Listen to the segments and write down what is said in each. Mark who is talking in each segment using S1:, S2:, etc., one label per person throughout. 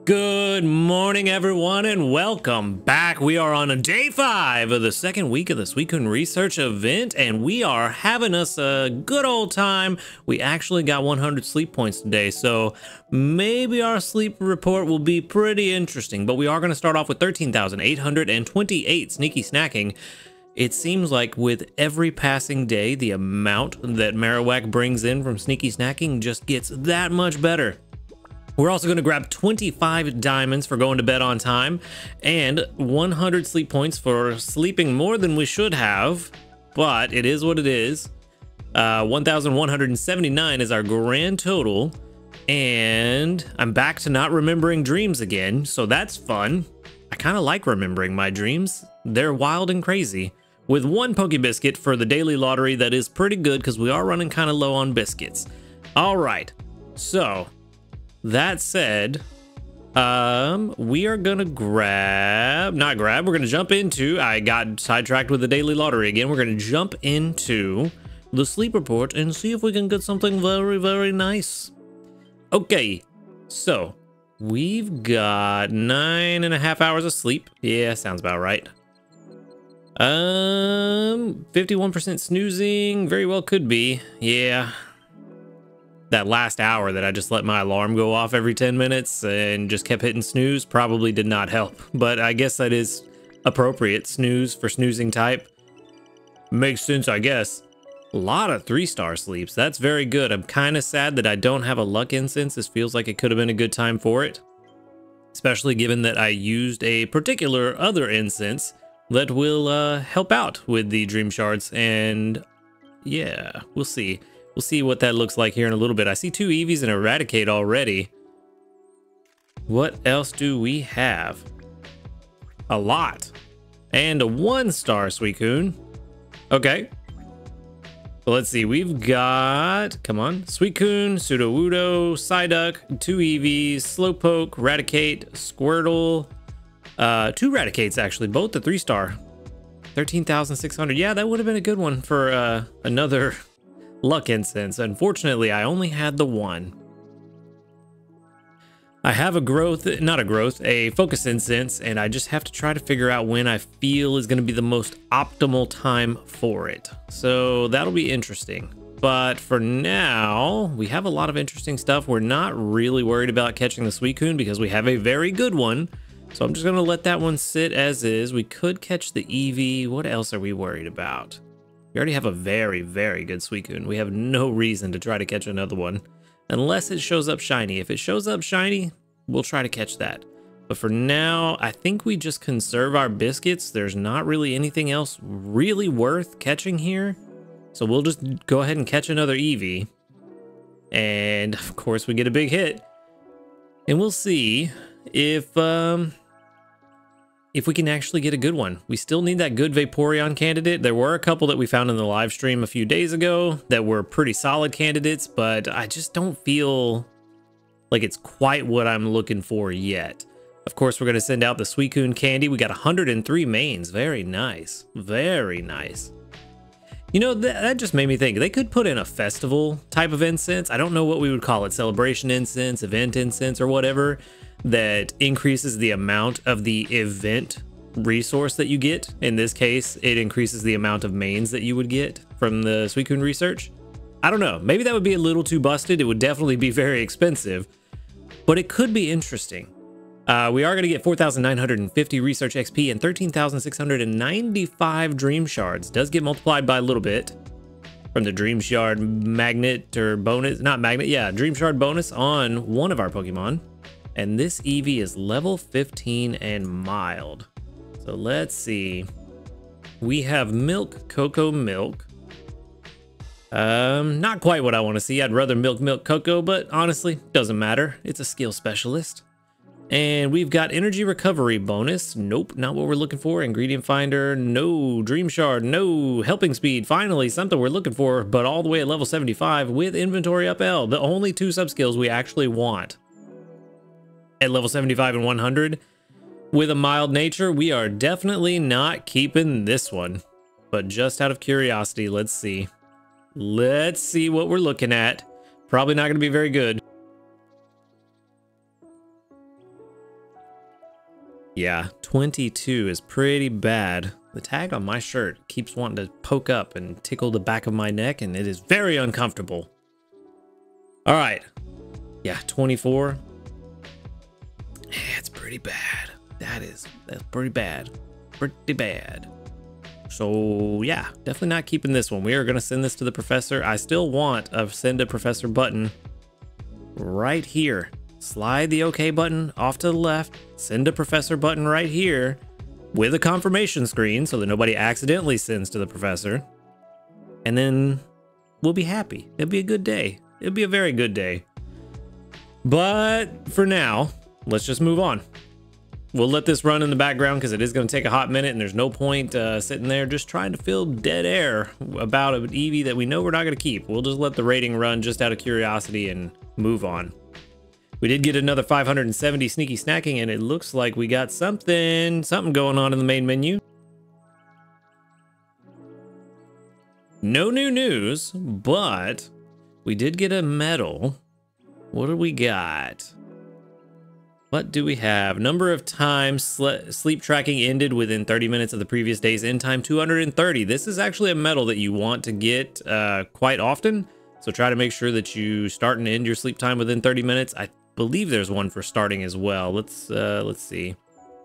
S1: Good morning, everyone, and welcome back. We are on day 5 of the second week of the Suicune Research event, and we are having us a good old time. We actually got 100 sleep points today, so maybe our sleep report will be pretty interesting, but we are going to start off with 13,828 sneaky snacking. It seems like with every passing day, the amount that Marowak brings in from sneaky snacking just gets that much better. We're also going to grab 25 diamonds for going to bed on time and 100 sleep points for sleeping more than we should have, but it is what it is. 1,179 is our grand total, and I'm back to not remembering dreams again, so that's fun. I kind of like remembering my dreams. They're wild and crazy. With one Poke Biscuit for the daily lottery, that is pretty good because we are running kind of low on biscuits. All right, so that said, we are gonna we're gonna jump into, I got sidetracked with the daily lottery again. We're gonna jump into the sleep report and see if we can get something very, very nice. Okay, so we've got 9.5 hours of sleep. Yeah, sounds about right. 51% snoozing, very well could be. Yeah. That last hour that I just let my alarm go off every 10 minutes and just kept hitting snooze probably did not help, but I guess that is appropriate. Snooze for snoozing type. Makes sense, I guess. A lot of 3-star sleeps. That's very good. I'm kind of sad that I don't have a luck incense. This feels like it could have been a good time for it, especially given that I used a particular other incense that will help out with the dream shards, and yeah, we'll see. We'll see what that looks like here in a little bit. I see 2 Eevees and Eradicate already. What else do we have? A lot. And a 1-star Suicune. Okay. So let's see. We've got, come on, Suicune, Sudowoodo, Psyduck, 2 Eevees, Slowpoke, Raticate, Squirtle. 2 Raticates, actually. Both the 3-star. 13,600. Yeah, that would have been a good one for another luck incense. Unfortunately, I only had the one. I have a focus incense, and I just have to try to figure out when I feel is going to be the most optimal time for it. So that'll be interesting. But for now, we have a lot of interesting stuff. We're not really worried about catching the Suicune because we have a very good one. So I'm just going to let that one sit as is. We could catch the Eevee. What else are we worried about? We already have a very, very good Suicune. We have no reason to try to catch another one unless it shows up shiny. If it shows up shiny, we'll try to catch that. But for now, I think we just conserve our biscuits. There's not really anything else really worth catching here. So we'll just go ahead and catch another Eevee. And of course we get a big hit. And we'll see if we can actually get a good one. We still need that good Vaporeon candidate. There were a couple that we found in the live stream a few days ago that were pretty solid candidates, but I just don't feel like it's quite what I'm looking for yet. Of course, we're going to send out the Suicune candy. We got 103 mains. Very nice. Very nice. You know, that just made me think. They could put in a festival type of incense. I don't know what we would call it. Celebration incense, event incense, or whatever, that increases the amount of the event resource that you get. In this case, it increases the amount of mains that you would get from the Suicune research. I don't know. Maybe that would be a little too busted. It would definitely be very expensive, but it could be interesting. We are going to get 4,950 research XP and 13,695 dream shards. Does get multiplied by a little bit from the dream shard magnet or bonus, not magnet, yeah, dream shard bonus on one of our Pokemon. And this Eevee is level 15 and mild. So let's see. We have Milk, Cocoa, Milk. Not quite what I want to see. I'd rather Milk, Cocoa, but honestly, doesn't matter. It's a skill specialist. And we've got Energy Recovery bonus. Nope, not what we're looking for. Ingredient Finder, no. Dream Shard, no. Helping Speed, finally, something we're looking for, but all the way at level 75 with Inventory Up L. The only 2 subskills we actually want. At level 75 and 100 with a mild nature. We are definitely not keeping this one, but just out of curiosity, let's see what we're looking at. Probably not going to be very good. Yeah, 22 is pretty bad. The tag on my shirt keeps wanting to poke up and tickle the back of my neck, and it is very uncomfortable. All right. Yeah, 24. Yeah, it's pretty bad. That's pretty bad. Pretty bad. So yeah, definitely not keeping this one. We are going to send this to the professor. I still want a send to professor button right here. Slide the OK button off to the left, send a professor button right here with a confirmation screen so that nobody accidentally sends to the professor. And then we'll be happy. It'll be a good day. It'll be a very good day. But for now, let's just move on. We'll let this run in the background because it is going to take a hot minute and there's no point sitting there just trying to fill dead air about an Eevee that we know we're not going to keep. We'll just let the rating run just out of curiosity and move on. We did get another 570 sneaky snacking, and it looks like we got something going on in the main menu. No new news, but we did get a medal. What do we got? What do we have? Number of times sleep tracking ended within 30 minutes of the previous day's end time, 230. This is actually a medal that you want to get quite often. So try to make sure that you start and end your sleep time within 30 minutes. I believe there's one for starting as well. Let's see,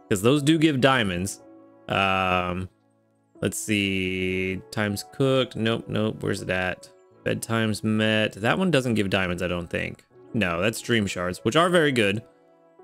S1: because those do give diamonds. Let's see, times cooked. Nope. Where's it at? Bedtimes met. That one doesn't give diamonds, I don't think. No, that's dream shards, which are very good.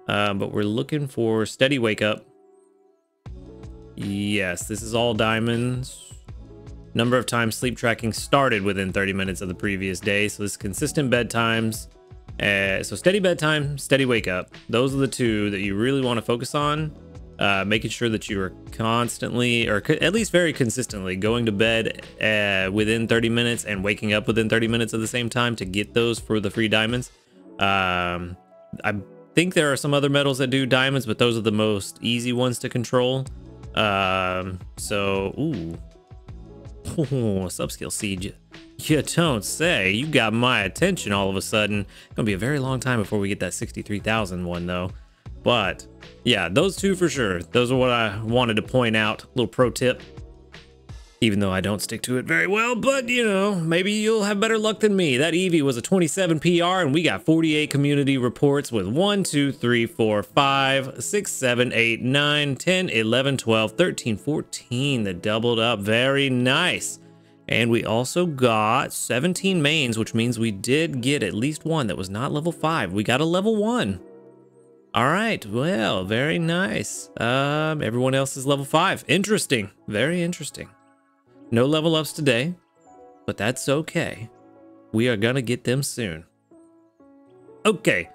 S1: But we're looking for steady wake up. Yes, this is all diamonds. Number of times sleep tracking started within 30 minutes of the previous day. So this is consistent bedtimes. So steady bedtime, steady wake up. Those are the two that you really want to focus on. Making sure that you are constantly, or at least very consistently, going to bed within 30 minutes and waking up within 30 minutes at the same time to get those for the free diamonds. I think there are some other medals that do diamonds, but those are the most easy ones to control. Ooh, subskill seed. You don't say. You got my attention all of a sudden. Gonna be a very long time before we get that 63,000 one though. But yeah, those two for sure. Those are what I wanted to point out. Little pro tip. Even though I don't stick to it very well, but you know, maybe you'll have better luck than me. That Eevee was a 27 PR and we got 48 community reports with 1, 2, 3, 4, 5, 6, 7, 8, 9, 10, 11, 12, 13, 14 that doubled up. Very nice. And we also got 17 mains, which means we did get at least one that was not level 5. We got a level 1. All right, well, very nice. Everyone else is level 5. Interesting, very interesting. No level ups today, but that's okay. We are gonna get them soon. Okay,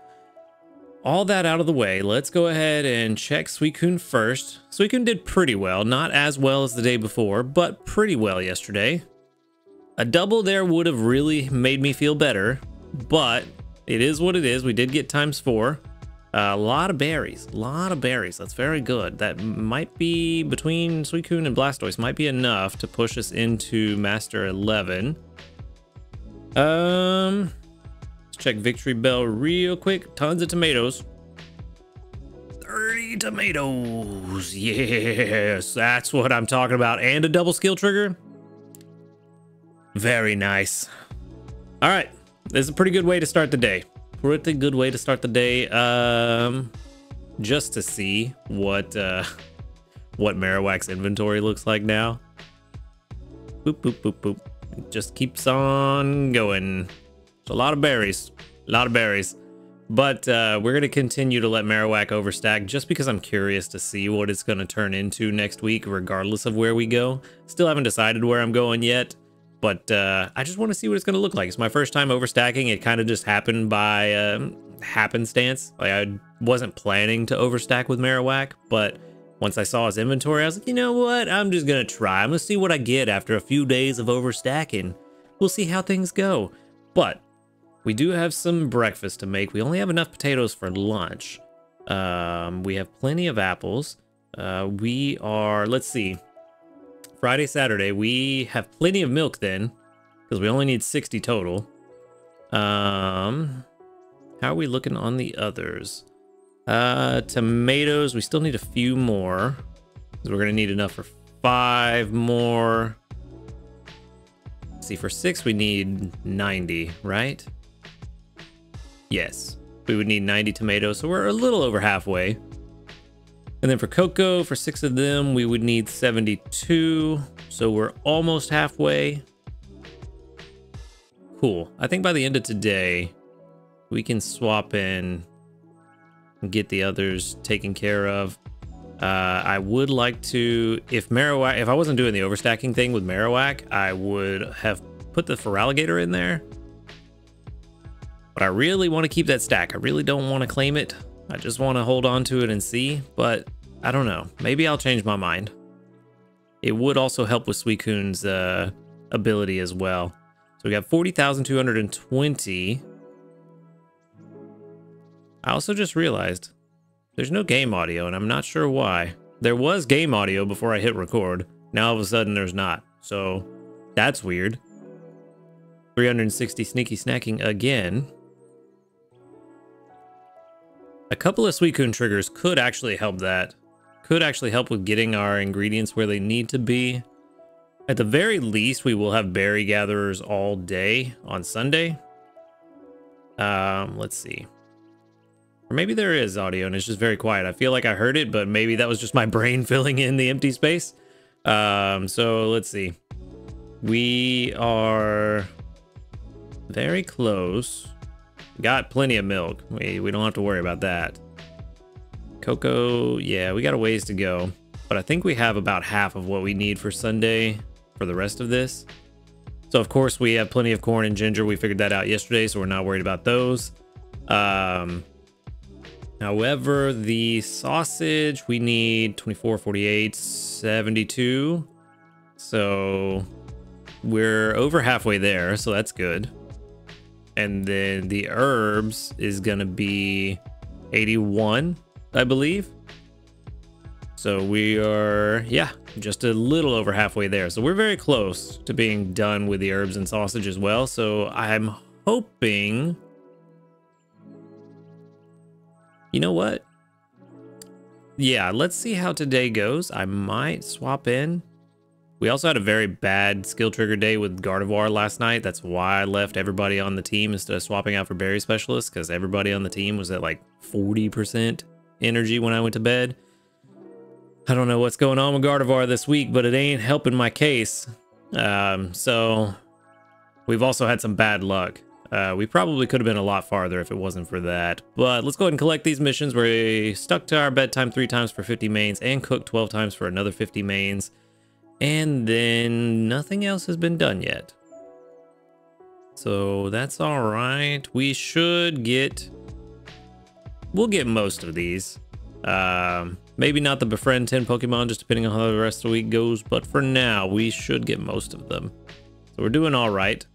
S1: all that out of the way, let's go ahead and check Suicune first. Suicune did pretty well, not as well as the day before, but pretty well yesterday. A double there would have really made me feel better, but it is what it is. We did get ×4. A lot of berries, That's very good. That might be, between Suicune and Blastoise, might be enough to push us into Master 11. Let's check Victory Bell real quick. Tons of tomatoes. 30 tomatoes. Yes, that's what I'm talking about. And a double skill trigger. Very nice. All right, this is a pretty good way to start the day. Pretty good way to start the day. Just to see what Marowak's inventory looks like now. Boop, boop, boop, boop. It just keeps on going. It's a lot of berries. But we're going to continue to let Marowak overstack just because I'm curious to see what it's going to turn into next week, regardless of where we go. Still haven't decided where I'm going yet. But I just want to see what it's going to look like. It's my first time overstacking. It kind of just happened by happenstance. Like, I wasn't planning to overstack with Marowak, but once I saw his inventory, I was like, you know what? I'm just going to try. I'm going to see what I get after a few days of overstacking. We'll see how things go. But we do have some breakfast to make. We only have enough potatoes for lunch. We have plenty of apples. Let's see. Friday, Saturday, we have plenty of milk then, because we only need 60 total. How are we looking on the others? Tomatoes, we still need a few more. So we're gonna need enough for 5 more. Let's see, for 6 we need 90, right? Yes, we would need 90 tomatoes, so we're a little over halfway. And then for cocoa, for 6 of them, we would need 72, so we're almost halfway. Cool. I think by the end of today, we can swap in and get the others taken care of. I would like to, if I wasn't doing the overstacking thing with Marowak, I would have put the Feraligatr in there. But I really want to keep that stack. I really don't want to claim it. I just want to hold on to it and see, but I don't know. Maybe I'll change my mind. It would also help with Suicune's ability as well. So we got 40,220. I also just realized there's no game audio, and I'm not sure why. There was game audio before I hit record. Now all of a sudden there's not. So that's weird. 360 sneaky snacking again. A couple of Suicune triggers could actually help that. Could actually help with getting our ingredients where they need to be. At the very least, we will have berry gatherers all day on Sunday. Let's see. Or maybe there is audio and it's just very quiet. I feel like I heard it, but maybe that was just my brain filling in the empty space. So let's see. We are very close. Got plenty of milk. We don't have to worry about that. Cocoa, yeah, we got a ways to go. But I think we have about half of what we need for Sunday for the rest of this. So of course we have plenty of corn and ginger. We figured that out yesterday, so we're not worried about those. However, the sausage, we need 24, 48, 72. So we're over halfway there, so that's good. And then the herbs is gonna be 81, I believe. So we are, yeah, just a little over halfway there. So we're very close to being done with the herbs and sausage as well. So I'm hoping, you know what? Yeah, let's see how today goes. I might swap in. We also had a very bad skill trigger day with Gardevoir last night. That's why I left everybody on the team instead of swapping out for Berry Specialist, because everybody on the team was at like 40% energy when I went to bed. I don't know what's going on with Gardevoir this week, but it ain't helping my case. So we've also had some bad luck. We probably could have been a lot farther if it wasn't for that. But let's go ahead and collect these missions. We stuck to our bedtime 3 times for 50 mains and cooked 12 times for another 50 mains. And then nothing else has been done yet. So that's all right. We should get... We'll get most of these. Maybe not the befriend 10 Pokemon, just depending on how the rest of the week goes. But for now, we should get most of them. So we're doing all right.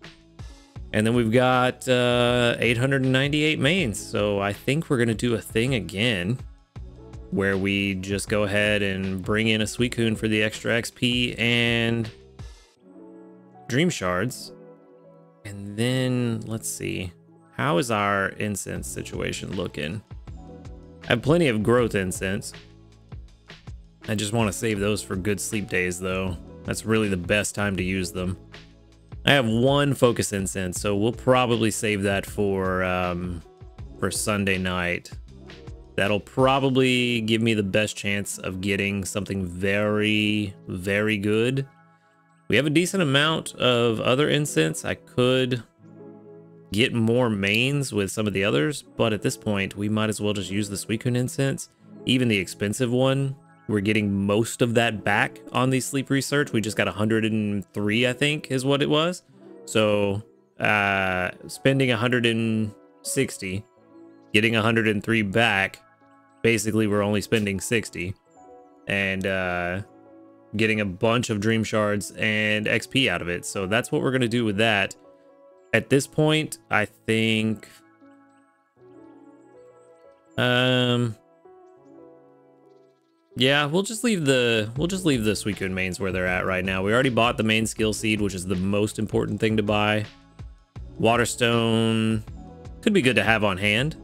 S1: And then we've got 898 mains. So I think we're going to do a thing again where we just go ahead and bring in a Suicune for the extra XP and Dream Shards. And then let's see. How is our incense situation looking? I have plenty of growth incense. I just want to save those for good sleep days though. That's really the best time to use them. I have 1 focus incense, so we'll probably save that for Sunday night. That'll probably give me the best chance of getting something very, very good. We have a decent amount of other incense. I could get more mains with some of the others, but at this point, we might as well just use the Suicune incense. Even the expensive one, we're getting most of that back on the sleep research. We just got 103, I think, is what it was. So, spending 160, getting 103 back, basically we're only spending 60. And, getting a bunch of Dream Shards and XP out of it. So that's what we're going to do with that. At this point, I think... yeah, we'll just leave the Suicune mains where they're at right now. We already bought the main skill seed, which is the most important thing to buy. Waterstone could be good to have on hand.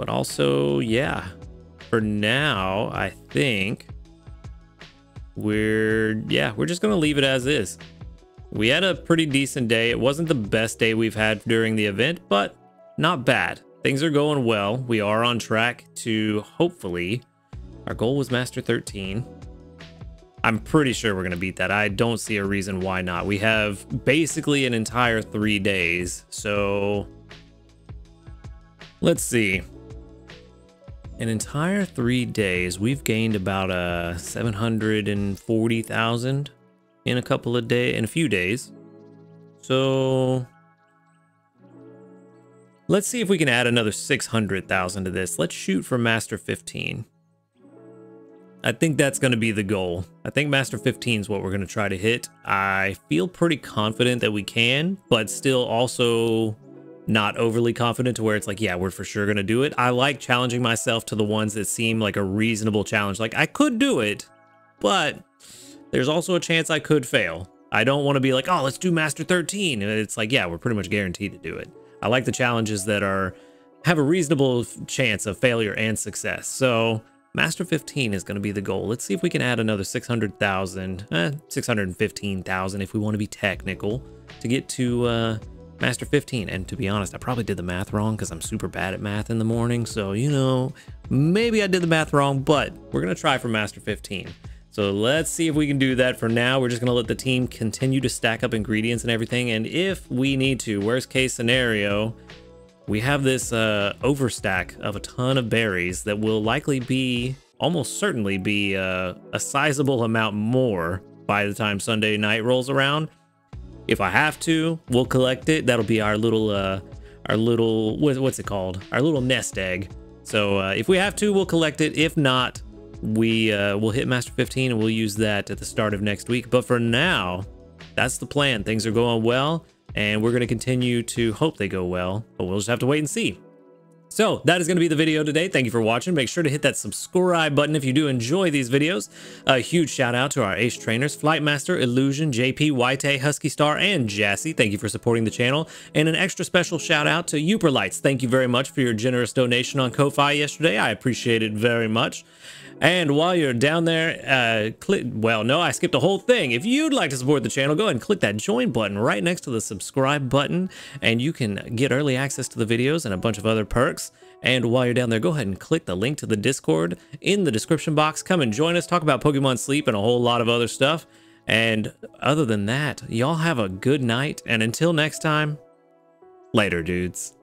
S1: But also, yeah, for now, I think we're just going to leave it as is. We had a pretty decent day. It wasn't the best day we've had during the event, but not bad. Things are going well. We are on track to, hopefully, our goal was Master 13. I'm pretty sure we're going to beat that. I don't see a reason why not. We have basically an entire 3 days. So let's see. An entire 3 days, we've gained about 740,000 in a few days. So let's see if we can add another 600,000 to this. Let's shoot for Master 15. I think that's going to be the goal. I think Master 15 is what we're going to try to hit. I feel pretty confident that we can, but still also not overly confident to where it's like, yeah, we're for sure going to do it. I like challenging myself to the ones that seem like a reasonable challenge. Like, I could do it, but there's also a chance I could fail. I don't want to be like, oh, let's do Master 13. And it's like, yeah, we're pretty much guaranteed to do it. I like the challenges that have a reasonable chance of failure and success. So Master 15 is going to be the goal. Let's see if we can add another 600,000, 615,000 if we want to be technical, to get to Master 15. And to be honest, I probably did the math wrong because I'm super bad at math in the morning. So, you know, maybe I did the math wrong, but we're going to try for Master 15. So let's see if we can do that. For now, we're just going to let the team continue to stack up ingredients and everything. And if we need to, worst case scenario, we have this overstack of a ton of berries that will likely be, almost certainly be a sizable amount more by the time Sunday night rolls around. If I have to, we'll collect it. That'll be our little, what's it called? Our little nest egg. So if we have to, we'll collect it. If not, we'll hit Master 15 and we'll use that at the start of next week. But for now, that's the plan. Things are going well, and we're going to continue to hope they go well, but we'll just have to wait and see. So that is going to be the video today. Thank you for watching. Make sure to hit that subscribe button if you do enjoy these videos. A huge shout out to our ace trainers, Flightmaster, Illusion, JP, White, Husky Star, and Jassy. Thank you for supporting the channel. And an extra special shout out to Uperlights. Thank you very much for your generous donation on Ko-Fi yesterday. I appreciate it very much. And while you're down there, I skipped a whole thing. If you'd like to support the channel, go ahead and click that join button right next to the subscribe button, and you can get early access to the videos and a bunch of other perks. And while you're down there, go ahead and click the link to the Discord in the description box. Come and join us, talk about Pokemon Sleep and a whole lot of other stuff. And other than that, y'all have a good night. And until next time, later, dudes.